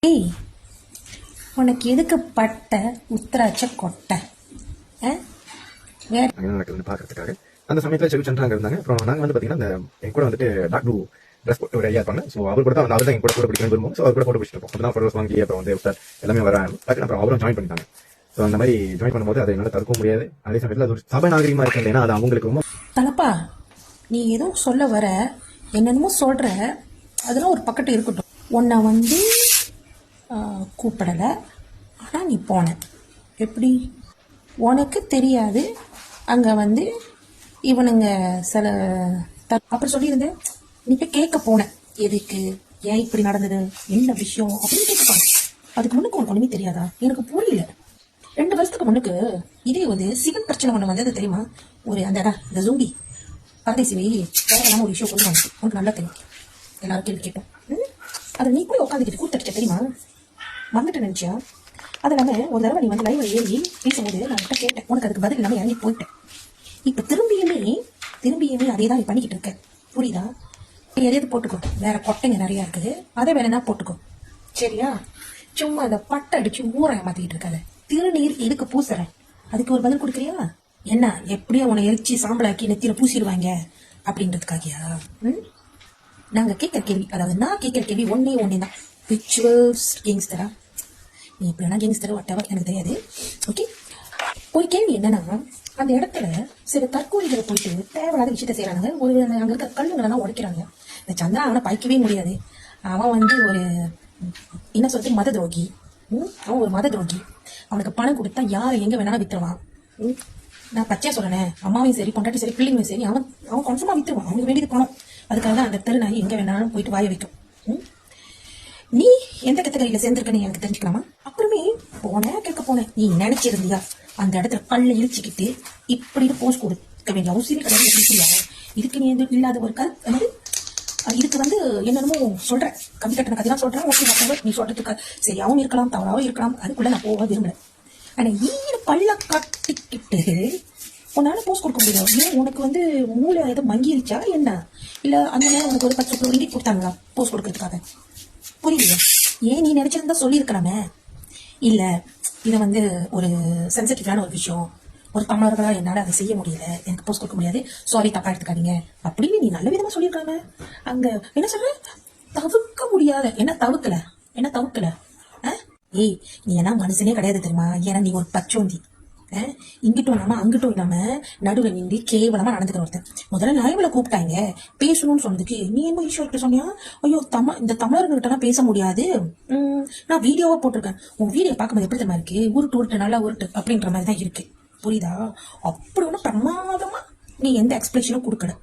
ஏய், உனக்கு எதுக்கு பட்டை உத்தராட்ச கொட்டை? வேற என்ன நடக்குதுன்னு பார்க்கறதுக்காக அந்த சமயத்தில் செல்வி சந்திரா இருந்தாங்க. அப்புறம் நாங்கள் வந்து பார்த்தீங்கன்னா அந்த என் கூட வந்துட்டு டாக்டர் ட்ரெஸ் போட்டு ஒரு ஐயா இருப்பாங்க. ஸோ அவர் கூட தான் அவர் தான் என் கூட கூட பிடிக்கணும் விரும்பும். ஸோ அவர் கூட போட்டு பிடிச்சிட்டு இருப்போம். அப்போ ஃபோட்டோஸ் வாங்கி அப்புறம் வந்து சார் எல்லாமே வர அப்புறம் அவரும் ஜாயின் பண்ணிட்டாங்க. ஸோ அந்த மாதிரி ஜாயின் பண்ணும்போது அதை என்னால் தடுக்க முடியாது. அதே சமயத்தில் அது ஒரு சபை நாகரிகமாக இருக்கு. ஏன்னா அது அவங்களுக்கு ரொம்ப தலப்பா, நீ எதுவும் சொல்ல வர என்னென்னமோ சொல்ற, அதெல்லாம் ஒரு பக்கத்து இருக்கட்டும். உன்னை வந்து கூப்பிடலை, ஆனால் நீ போன. எப்படி? உனக்கு தெரியாது அங்கே வந்து இவனுங்க சில அப்புறம் சொல்லியிருந்தேன். நீ போய் கேட்க போனேன், எதுக்கு, ஏன் இப்படி நடந்தது, என்ன விஷயம் அப்படின்னு கேட்க போனேன். அதுக்கு முன்னுக்கு உனக்கு ஒன்றுமே தெரியாதா? எனக்கு புரியல. 2 வருஷத்துக்கு முன்னுக்கு இதே வந்து சிவன் பிரச்சனை ஒன்று வந்தது தெரியுமா? ஒரு இந்த ஜூடி பரதேசிவை வேற இல்லாமல் ஒரு விஷயம் கொண்டு வந்து உனக்கு நல்லா தெரியும். எல்லாரும் கேள்வி கேட்டோம். அதை நீ போய் உட்காந்துக்கிட்டு கூத்தடிச்ச தெரியுமா? வந்துட்டு நினைச்சியா? அது இல்லாமல் ஒரு தடவை நீ வந்து லைவ்ல ஏறி பேசும்போது நான் கிட்ட கேட்டேன், உனக்கு அதுக்கு பதில் இல்லாமல் இறங்கி போயிட்டேன். இப்போ திரும்பியுமே அதே தான் நீ பண்ணிக்கிட்டு இருக்க. புரியுதா? எதையாவது போட்டுக்கோ, வேற கொட்டைங்க நிறையா இருக்குது, அதை வேணா போட்டுக்கோ, சரியா? சும்மா அதை பட்டை அடிச்சு ஊரை மாத்திக்கிட்டு இருக்காத. திருநீர் எதுக்கு பூசுற? அதுக்கு ஒரு பதில் கொடுக்குறியா? என்ன எப்படியோ உன்னை எரிச்சு சாம்பலாக்கி நெத்தியில பூசிடுவாங்க அப்படின்றதுக்காகியா? நாங்க கேட்கிற கேள்வி, அதாவது நான் கேட்கிற கேள்வி ஒன்னே தான், ரிச்சுவல்ஸ் கேங்ஸ்டரா? நீ இப்படின்னா கேங்ஸ்டர் வாட்டவர் எனக்கு தெரியாது. ஓகே, ஒரு கேள்வி என்னன்னா, அந்த இடத்துல சில தற்கொலைகளை போயிட்டு தேவையில்லாத விஷயத்த செய்யறாங்க. ஒரு அங்க இருக்க கல்லுங்களெல்லாம் உடைக்கிறாங்க. இந்த சந்திரா அவனை பாய்க்கவே முடியாது. அவன் வந்து ஒரு என்ன சொல்றது, மத துரோகி. அவன் ஒரு மத துரோகி. அவனுக்கு பணம் கொடுத்தா யாரை எங்க வேணாலும் வித்துருவான். நான் பச்சையா சொல்றேன், அம்மாவையும் சரி பொண்டாட்டி சரி பிள்ளைங்களும் சரி அவன் கன்ஃபார்மா வித்துருவான். அவனுக்கு வேண்டியது பணம். அதுக்காக தான் அந்த தெருநாய் எங்க வேணாலும் போயிட்டு வாய வைக்கும். நீ எந்த கேட்டகரியில சேர்ந்திருக்கன்னு எனக்கு தெரிஞ்சுக்கலாமா? அப்புறமே கேட்க போனேன், நீ நினைச்சிருந்தியா அந்த இடத்துல பல்ல இழிச்சுக்கிட்டு இப்படி போஸ்ட் கொடுக்க வேண்டிய அவசியம் கிடையாது. இதுக்கு நீ இல்லாத ஒரு கருத்து, இதுக்கு வந்து என்னென்னமோ சொல்ற, கம்மி கட்டண கதையெல்லாம் சொல்றேன். ஓகே, நீ சொல்றதுக்கு சரியாவும் இருக்கலாம், தவறாவும் இருக்கலாம், அதுக்குள்ள நான் போக விரும்பல. ஆனா பல்ல கட்டிக்கிட்டு உன்னால போஸ்ட் கொடுக்க முடியாது. ஏன் உனக்கு வந்து மூளை ஏதோ மங்கிருச்சா என்ன? இல்ல அந்த நேரம் உனக்கு ஒரு 10 ரூபாய் கொடுத்தாங்களா போஸ்ட் கொடுக்கறதுக்காக? புரியலையா? ஏன் நீ நினைச்சிருந்தா சொல்லியிருக்கலாமே. இல்ல இதை வந்து ஒரு சென்சிட்டிவான ஒரு விஷயம், ஒரு தமிழர்களா என்னால அதை செய்ய முடியல, எனக்கு போஸ்ட் கொடுக்க முடியாது, சாரி தப்பா எடுத்துக்காதீங்க அப்படின்னு நீ நல்ல விதமா சொல்லியிருக்காங்க. அங்க என்ன சொல்ற, தவிர்க்க முடியாத என்ன தவிர்க்கல? ஏய், நீ என்ன மனுஷனே கிடையாது தெரியுமா? ஏன்னா நீ ஒரு பச்சோந்தி. இங்கிட்டும் இல்லாம அங்கிட்டும் இல்லாம நடுவில் நின்று கேவலமா நடந்துக்கிற ஒருத்தன். முதல்ல லைவ்ல கூப்பிட்டாங்க பேசணும்னு சொன்னதுக்கு நீ என்ன ஈஸ்வர்கிட்ட சொன்னியா? ஐயோ இந்த தமிழர்கிட்ட பேச முடியாது, நான் வீடியோவா போட்டிருக்கேன், உன் வீடியோ பார்க்கும்போது எப்படி தெரியுமா இருக்கு, உருட்டு நல்லா உருட்டு அப்படின்ற மாதிரி தான் இருக்கு. புரியுதா? அப்படி ஒன்றும் பிரமாதமா நீ எந்த எக்ஸ்பிளேஷனும் கொடுக்கல.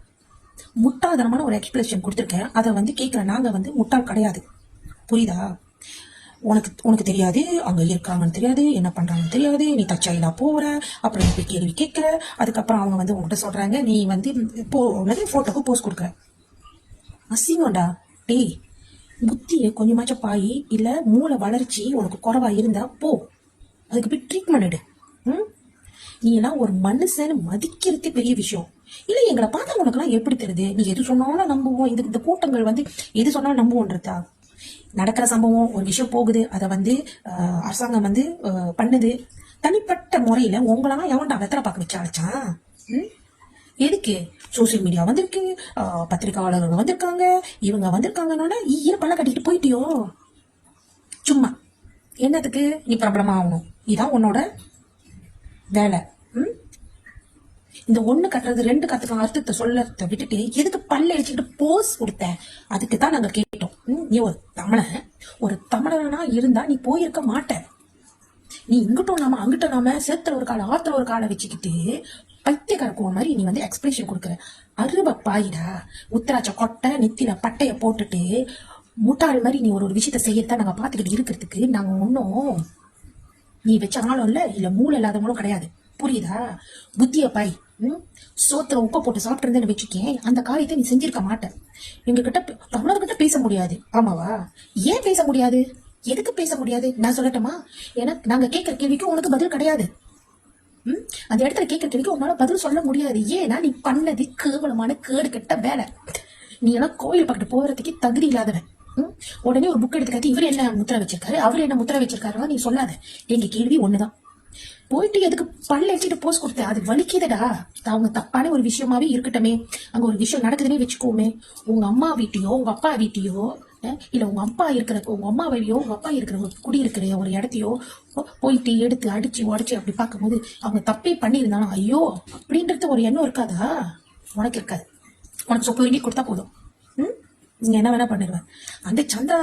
முட்டாள்தனமான ஒரு எக்ஸ்பிளேஷன் கொடுத்துருக்கேன். அதை வந்து கேட்கிற நாங்க வந்து முட்டாள் கிடையாது. புரியுதா? உனக்கு தெரியாது, அங்க இருக்காங்கன்னு தெரியாது, என்ன பண்றாங்கன்னு தெரியாது, நீ தச்சாயிலா போற, அப்புறம் நீ கேள்வி கேட்கிற, அதுக்கப்புறம் அவங்க வந்து உங்ககிட்ட சொல்றாங்க நீ வந்து போட்டோக்கு போஸ்ட் கொடுக்குற. அசிங்கம்டா. டேய், புத்திய கொஞ்சமாச்சும் பாயி இல்ல மூளை வளர்ச்சி உனக்கு குறைவா இருந்தா போ, அதுக்கு போய் ட்ரீட்மெண்ட் எடு. நீ எல்லாம் ஒரு மனுஷன்னு மதிக்கிறதே பெரிய விஷயம். இல்ல எங்களை பார்த்தா உனக்கு எல்லாம் எப்படி தெரியுது, நீ எது சொன்னாலும் நம்புவோம், இந்த கூட்டங்கள் வந்து எது சொன்னாலும் நம்புவோன்றதா? நடக்கிற சம்பவம் ஒரு விஷயம் போகுது, அதை வந்து அரசாங்கம் வந்து பண்ணுது. தனிப்பட்ட முறையில உங்களெல்லாம் எவன்டா வெத்தலை பார்க்க வச்சு அழைச்சான்? எதுக்கு? சோசியல் மீடியா வந்திருக்கு, பத்திரிகையாளர்கள் வந்திருக்காங்க, இவங்க வந்திருக்காங்கன்னு ஈர பல்ல கட்டிட்டு போயிட்டியோ? சும்மா என்னத்துக்கு நீ பிரபலமா ஆகணும்? இதான் உன்னோட வேலை. இந்த 1 கட்டுறது 2 கத்துக்க அர்த்தத்தை சொல்லறத விட்டுட்டு எதுக்கு பல்ல அடிச்சுக்கிட்டு போஸ் கொடுத்த? அதுக்கு தான் நாங்க கேட்டோம். நீ ஒரு தமிழனா இருந்தா நீ போயிருக்க மாட்ட. நீ இங்கிட்டும் நாம அங்கிட்டும் நாம சேத்துல ஒரு காலை ஆத்துல ஒரு காலை வச்சுக்கிட்டு பைத்தியக்காரக்குவ மாதிரி நீ வந்து எக்ஸ்பிரஷன் கொடுக்குற. அருவப்பாயிடா. உத்தராட்ச கொட்டை நெத்தில பட்டைய போட்டுட்டு முட்டாள் மாதிரி நீ ஒரு விஷயத்த செய்யத்தான் நாங்க பாத்துக்கிட்டு இருக்கிறதுக்கு நாங்க ஒன்னும் நீ வச்ச ஆளும் இல்ல மூளை இல்லாதவங்களும் கிடையாது. புரியுதா? புத்திய பாய். சோத்துல உப்ப போட்டு சாப்பிட்டு இருந்தேன்னு வச்சுக்கேன், அந்த காரியத்தை நீ செஞ்சிருக்க மாட்டேன். எங்ககிட்ட தமிழர்கிட்ட பேச முடியாது. ஆமாவா? ஏன் பேச முடியாது? எதுக்கு பேச முடியாது நான் சொல்லட்டுமா? ஏன்னா நாங்க கேட்கிற கேள்விக்கு உனக்கு பதில் கிடையாது. அந்த இடத்துல கேட்கிற கேள்விக்கு உன்னால பதில் சொல்ல முடியாது. ஏன்னா நீ பண்ணது கேவலமான கேடு கெட்ட வேலை. நீ எல்லாம் கோயில் பக்கத்து போறதுக்கு தகுதி இல்லாதவன். ம்? உடனே ஒரு புக் எடுத்து காட்டி இவர் என்ன முத்திரை வச்சிருக்காரு, அவர் என்ன முத்திரை வச்சிருக்காரு நீ சொல்லாத. எங்க கேள்வி ஒண்ணுதான். போயிட்டு எதுக்கு பல்ல வச்சுட்டு போஸ் கொடுத்த? அது வலிக்குதடா. அவங்க தப்பான ஒரு விஷயமாவே இருக்கட்டுமே, அங்க ஒரு விஷயம் நடக்குதுன்னே வச்சுக்கோமே, உங்க அம்மா வீட்டையோ உங்க அப்பா வீட்டையோ இல்ல உங்க அப்பா இருக்கிற உங்க அம்மா வழியோ உங்க அப்பா இருக்கிற ஒரு குடி இருக்கிற ஒரு இடத்தையோ போயிட்டு எடுத்து அடிச்சு உடச்சு அப்படி பார்க்கும்போது அவங்க தப்பே பண்ணியிருந்தாலும் ஐயோ அப்படின்றது ஒரு எண்ணம் இருக்காதா? உனக்கு இருக்காது. உனக்கு சொப்பு வாங்கி கொடுத்தா போதும். ம்? நீங்க என்ன வேணா பண்ணிடுவேன். அந்த சந்திரா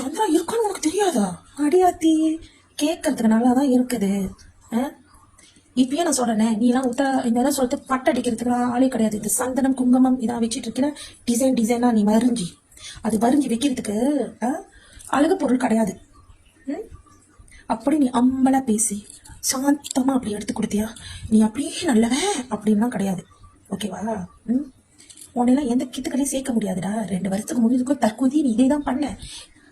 சந்திரா இருக்கான்னு உனக்கு தெரியாதா? அடியாத்தி கேட்கறதுக்கு நல்லாதான் இருக்குது. இப்பயே நான் சொல்றேனே, நீ எல்லாம் இந்த சொல்லிட்டு பட்டு அடிக்கிறதுக்கு ஆளே கிடையாது. இது சந்தனம் குங்குமம் இதான் வச்சுட்டு இருக்கிற டிசைனா நீ வரைஞ்சி அது வரைஞ்சி வைக்கிறதுக்கு அழகு பொருள் கிடையாது. அப்படி நீ அம்பலா பேசி சாந்தமா அப்படி எடுத்து கொடுத்தியா, நீ அப்படியே நல்லவன் அப்படின்லாம் கிடையாது. ஓகேவா? உன்னெல்லாம் எந்த கித்துக்களையும் சேர்க்க முடியாதுடா. 2 வருஷத்துக்கு முன்னாடி தற்கொலை நீ இதே தான் பண்ண.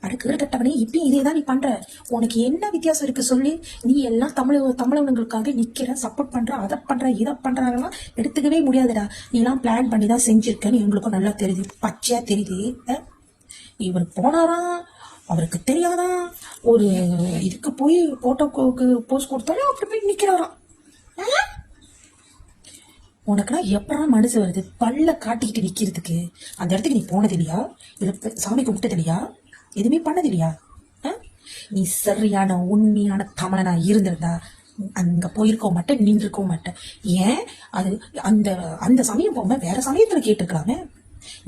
அடுக்கு கட்டவனே இப்பயும் இதே தான் நீ பண்ற. உனக்கு என்ன வித்தியாசம் இருக்கு சொல்லி? நீ எல்லாம் தமிழவங்களுக்காக நிக்கிற, சப்போர்ட் பண்ற, அதை பண்ற இதை பண்றதெல்லாம் எடுத்துக்கவே முடியாதுடா. நீ எல்லாம் பிளான் பண்ணி தான் செஞ்சிருக்கன்னு எங்களுக்கும் நல்லா தெரியுது, பச்சையா தெரியுது. இவர் போனாராம், அவருக்கு தெரியாதான், ஒரு இதுக்கு போய் போட்டோக்கு போஸ்ட் கொடுத்தாலும் அப்படி போய் நிக்கிறாராம். உனக்குலாம் எப்படா மனசு வருது பல்ல காட்டிக்கிட்டு நிக்கிறதுக்கு? அந்த இடத்துக்கு நீ போனது இல்லையா? இல்ல சாமி கும்பிட்டது இல்லையா? எதுவுமே பண்ணது இல்லையா? நீ சரியான உண்மையான தமிழனா இருந்திருந்தா அங்க போயிருக்க மாட்டேன், நின்றுக்க மாட்டேன். ஏன் அது அந்த அந்த சமயம் போக வேற சமயத்துல கேட்டிருக்கலாமே,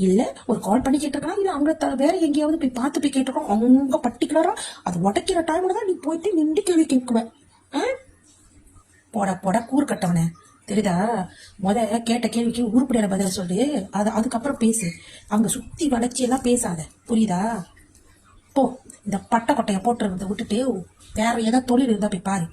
இல்ல ஒரு கால் பண்ணி கேட்டிருக்கலாம், இல்ல அவங்க வேற எங்கேயாவது போய் பார்த்து போய் கேட்டிருக்கோம். அவங்க பர்டிகுலரா அது உடைக்கிற டைம்ல தான் நீ போயிட்டு நின்று கேள்வி கேட்குவேன். போட கூறு கட்டவனே, தெரியுதா? கேட்ட கேள்விக்கு உருப்படியான பதில சொல்லு, அதுக்கப்புறம் பேசு. அங்க சுத்தி வளைச்சி எல்லாம் பேசாத, புரியுதா? போ, இந்த பட்டை கொட்டையை போட்டுறத விட்டுட்டு வேற ஏதாவது தொழில் இருந்தா போய் பாரு.